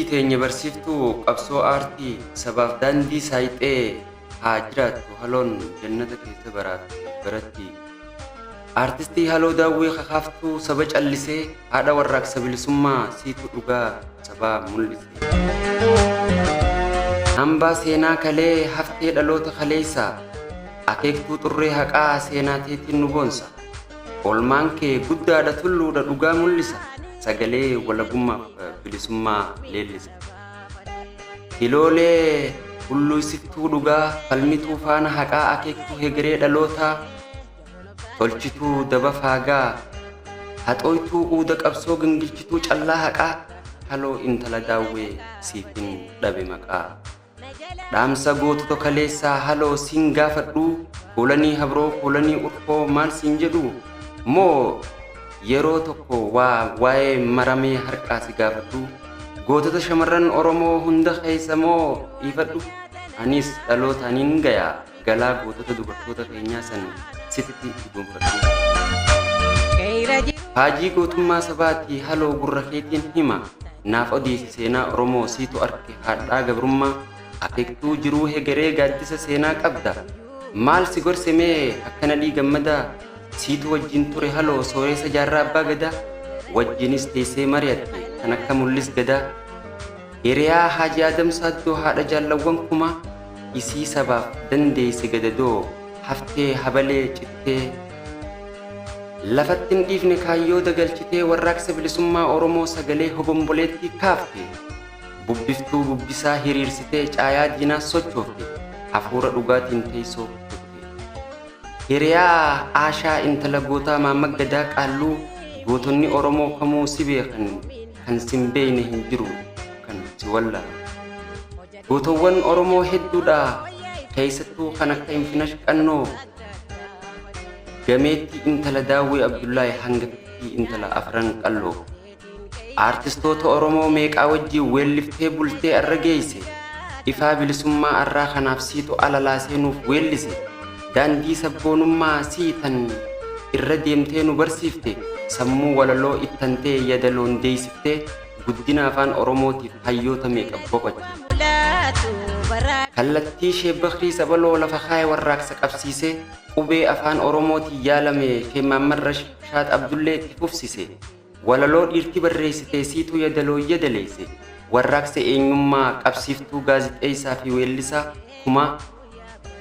Obboleettii teenya barsiiftuu qabsoo aartii sabaaf daandii saayixee haa jiraattu haloon jannata keessa baratti. Aartistii haloo daawwee kakaaftuu saba callisee haadha warraaqsa bilisummaa siitu dhugaa sabaa mul'ise. Hambaa seenaa kalee haftee dhaloota kaleessaa akeektuu xurree haqaa seenaa teetiin nu boonsa. Oolmaan kee guddaadha tulluudha dhugaa mul'isa. Sagalee walabummaaf bilisummaa leellisa. Hiloolee bulluisiftuu dhugaa falmituu faana haqaa akeektuu hegeree dhalootaa tolchituu daba faagaa haxooytuu uuda qabsoo gingilchituu callaa haqaa haloo intala daawwee siifin dhabe maqaa. Dhaamsa gootota kaleessaa haloo siin gaafadhuu koolanii habroo koolanii urfoo maal siin jedhu moo yeroo tokko waa'ee maramee harkaa si gaafadhu gootota shamarran Oromoo hunda keessa moo dhiifadhu anis dhalootaaniin gayaa galaa gootota dubartoota keenyaa san sitti dhuunfadhu. Haajii gootummaa sabaatii haloo gurra keetiin hima naaf odeessi seenaa Oromoo siitu arke haadhaa gabrummaa akeektuu jiruu hegeree gaaddisa seenaa qabda maal si gorsemee akkana gammadaa siitu wajjin ture haloo sooressa jaarraa abbaa gadaa wajjinis teessee mari'atte kan akka mul'is gadaa hiriyaa Haajii Adamsaa iddoo haadha jaallawwan kumaa isii sabaaf dandeesse gadadoo haftee habalee cittee lafatti hin dhiifne kaayyoo dagalchitee warraaqsa bilisummaa Oromoo sagalee hobomboleettii kaafte bubbiftuu bubbisaa hiriirsitee caayaa diinaa sochoofte hafuura dhugaatiin teessoo hiriyaa Aashaa intala gootaa Maammaq Gadaa Qaalluu gootonni Oromoo kamuu si beekan kan sin beeyne hin jiru kan si wallaalu. Gootowwan Oromoo hedduudha keessattuu kan akka Infinash Qannoo gameettii intala Daawwee Abdullaahi hangaftii intala Afran Qalloo. Aartistoota Oromoo meeqaa wajjin weelliftee bultee arra geeyse ifaa bilisummaa arraa kanaaf siitu alalaasee nuuf weellise. Daandii sabboonummaa siitan irra deemtee nu barsiifte sammuu walaloo ittantee yadaloon deeysiftee guddina afaan Oromootiif hayyoota meeqa boqoche. Kallattii ishee Bakrii Sabaloo lafa kaayee warraaqsa qabsiisee qubee afaan Oromootiin yaalame Maammaq Rashaad Abdullee itti fufsise walaloo dhiirti barreessitee siituu yadaloo yadaleesse warraaqsa eenyummaa qabsiiftuu gaazixeessaa fi weellisaa kumaa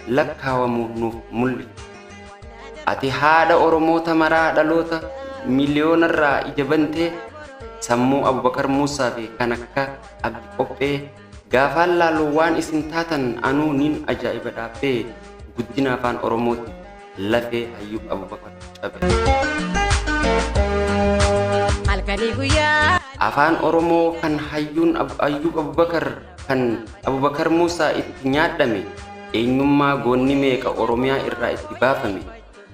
lakkaawamu nuuf mul'ise. Ati haadha Oromoota maraa dhaloota miliyoonarraa ija bantee sammuu Abubakar Muusaa fi kan akka Abdi Qophee gaafaan laaluu waan isin taatan anuu nin ajaa'iba dhaabbee guddina afaan Oromooti lafee Hayyub Abubakar cabe. Afaan Oromoo kan Hayyuun Hayyub Abubakar kan Abubakar Muusaa itti nyaadhame eenyummaa goonni meeqa Oromiyaa irraa itti baafame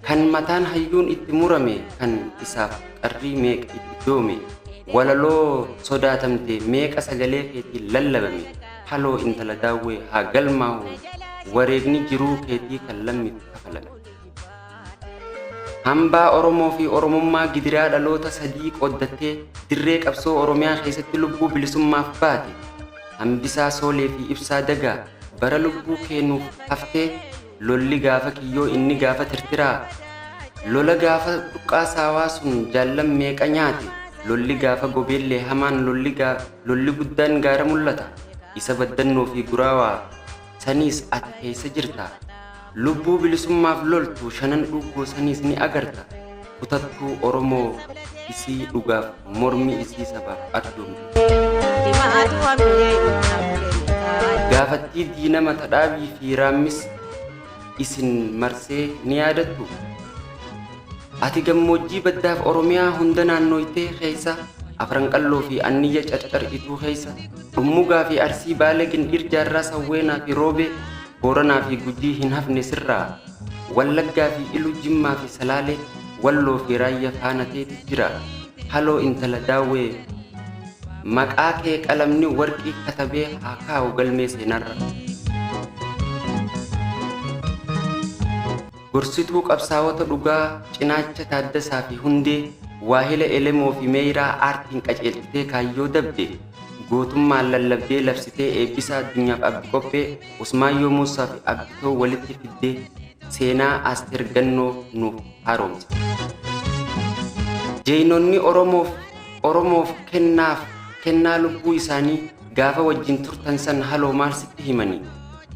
kan mataan hayyuun itti murame kan isaaf qarrii meeqa itti doome walaloo sodaatamte meeqa sagalee keetiin lallabame haloo intala daawwee haa galmaa'u wareegni jiruu keetii kan lammitti kafalame. Hambaa Oromoo fi Oromummaa gidiraa dhaloota sadii qooddattee dirree qabsoo Oromiyaa keessatti lubbuu bilisummaaf baate hambisaa Soolee fi Ibsaa Dagaa bara lubbuu kennuuf haftee lolli gaafa kiyyoo inni gaafa tirtiraa lola gaafa dhuqqaa saawaa sun jaallan meeqa nyaate lolli gaafa gobeellee hamaan lolli guddaan gaara mul'ata isa baddannoo fi guraawaa saniis ati keessa jirta lubbuu bilisummaaf loltu shanan dhuggoo saniis ni agarta kutattuu Oromoo isii dhugaaf mormi isii sabaaf arjoomte. Gaafattii diina mata dhaabii fi raammis isin marsee ni yaadattu. Ati gammoojjii baddaaf Oromiyaa hunda naannooytee keessa Afran Qalloo fi Anniyya Carcar'ituu keessa Dhummugaa fi Arsii Baalee Gindhiir Jaarraa Sawweenaa fi Roobee Booranaa fi Gujii hin hafne sirraa Wallaggaa fi Iluu Jimmaa fi Salaalee Walloo fi Raayyaa faanateeti jira haloo intala daawwee maqaa kee qalamni warqii katabee haa kaa'u galmee seenarra. Gorsituu qabsaa'ota dhugaa Cinaacha Taaddasaa fi Hundee waahila Elemoo fi Meeyiraa aartiin qaceelchitee kaayyoo dabde gootummaan lallabdee labsitee eebbisaa addunyaaf abdi qophee Usmaayyoo Muusaa fi Abditoo walitti fiddee seenaa Asteer Gannoo nuuf haaromse. Jeenonni Oromoof kennaa lubbuu isaanii gaafa wajjin turtan san haloo maal sitti himanii?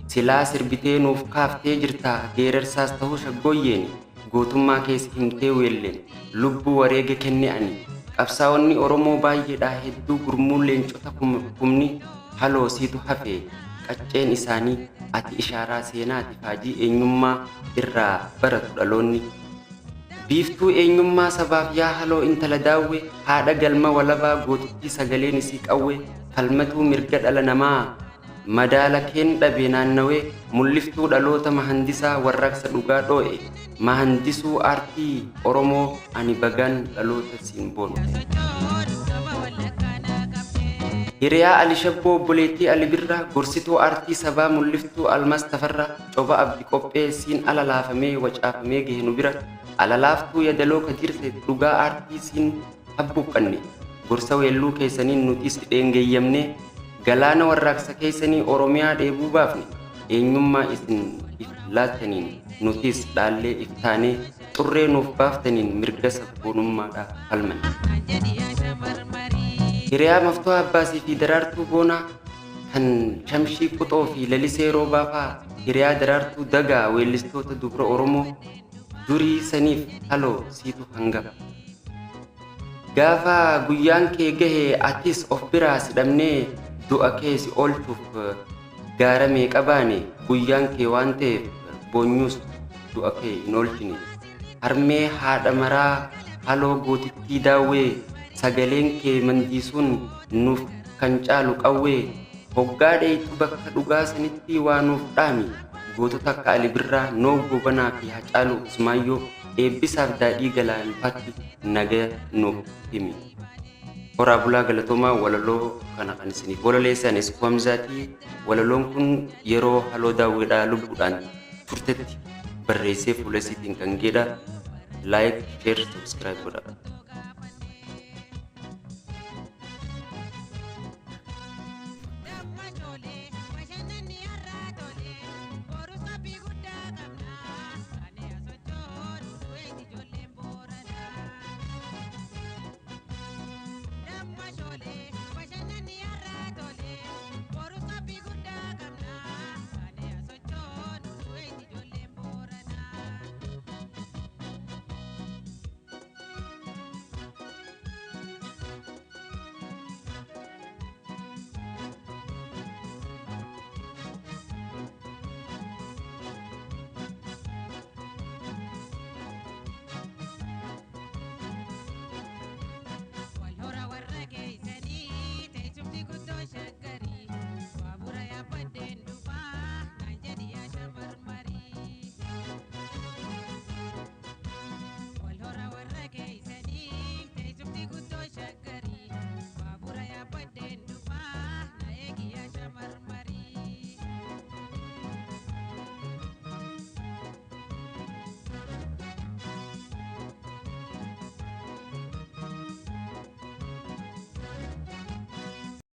Silaa sirbitee nuuf kaaftee jirtaa geerarsaas ta'uu shaggooyyeen gootummaa keessa himtee weelleen lubbuu wareega kenne ani. Qabsaa'onni Oromoo baay'eedhaa hedduu gurmuun leencota kumni haloo siitu hafee qacceen isaanii ati ishaaraa seenaati faajii eenyummaa irraa baratu dhaloonni. Biiftuu eenyummaa sabaaf yaa haloo intala daawwee haadha galma walabaa gootittii sagaleen isii qawwee falmatuu mirga dhala namaa madaala keen dhabee naannawee mul'iftuu dhaloota mahandisaa warraaqsa dhugaa dhoo'e mahandisuu aartii Oromoo ani bagaan dhaloota siin boonu. Hiriyaa Ali Shabboo obboleettii Ali Birraa gorsituu aartii sabaa mul'iftuu Almas Tafarraa coba abdi qophee siin ala laafamee wacaafamee gahe nu bira alalaaftuu yadaloo kadirte dhugaa aartii siin habbuqqanne gorsa weelluu keessaniin nutis dheengeeyyamne galaana warraaqsa keessanii Oromiyaa dheebuu baafne eenyummaa isin if laattaniin nutis dhaallee iftaanee xurree nuuf baaftaniin mirga sabboonummaadhaaf falman. Hiriyaa Maftoo Abbaasii fi Daraartuu Boonaa kan Shamshii Quxoo fi Lalisee Roobaa fa'aa hiriyaa Daraartuu Dagaa weellistoota dubra Oromoo durii saniif haloo siitu hangafa. Gaafa guyyaan kee gahee atis of biraa sidhamnee du'a kee si oolchuuf gaara meeqa baane guyyaan kee waan ta'eef boonyuus du'a kee hin oolchine. Harmee haadha maraa haloo gootittii daawwee sagaleen kee mandiisuun nuuf kan caalu qawwee hoggaa dheeytu bakka dhugaa sanitti waa nuuf dhaami gootota akka Ali Birraa Noo Gobanaa fi Hacaaluu Usmaayyoo eebbisaaf daadhii galaanfaatti nagaa nuuf himi. Horaa bulaa galatoomaa walaloo kana kan isiniif waloleessan Isquu Hamzaatii. Walaloon kun yeroo haloo daawwiidhaa lubbuudhaan turtetti barreessee fuula isiitiin kan geedha. Like, share, subscribe godhaa.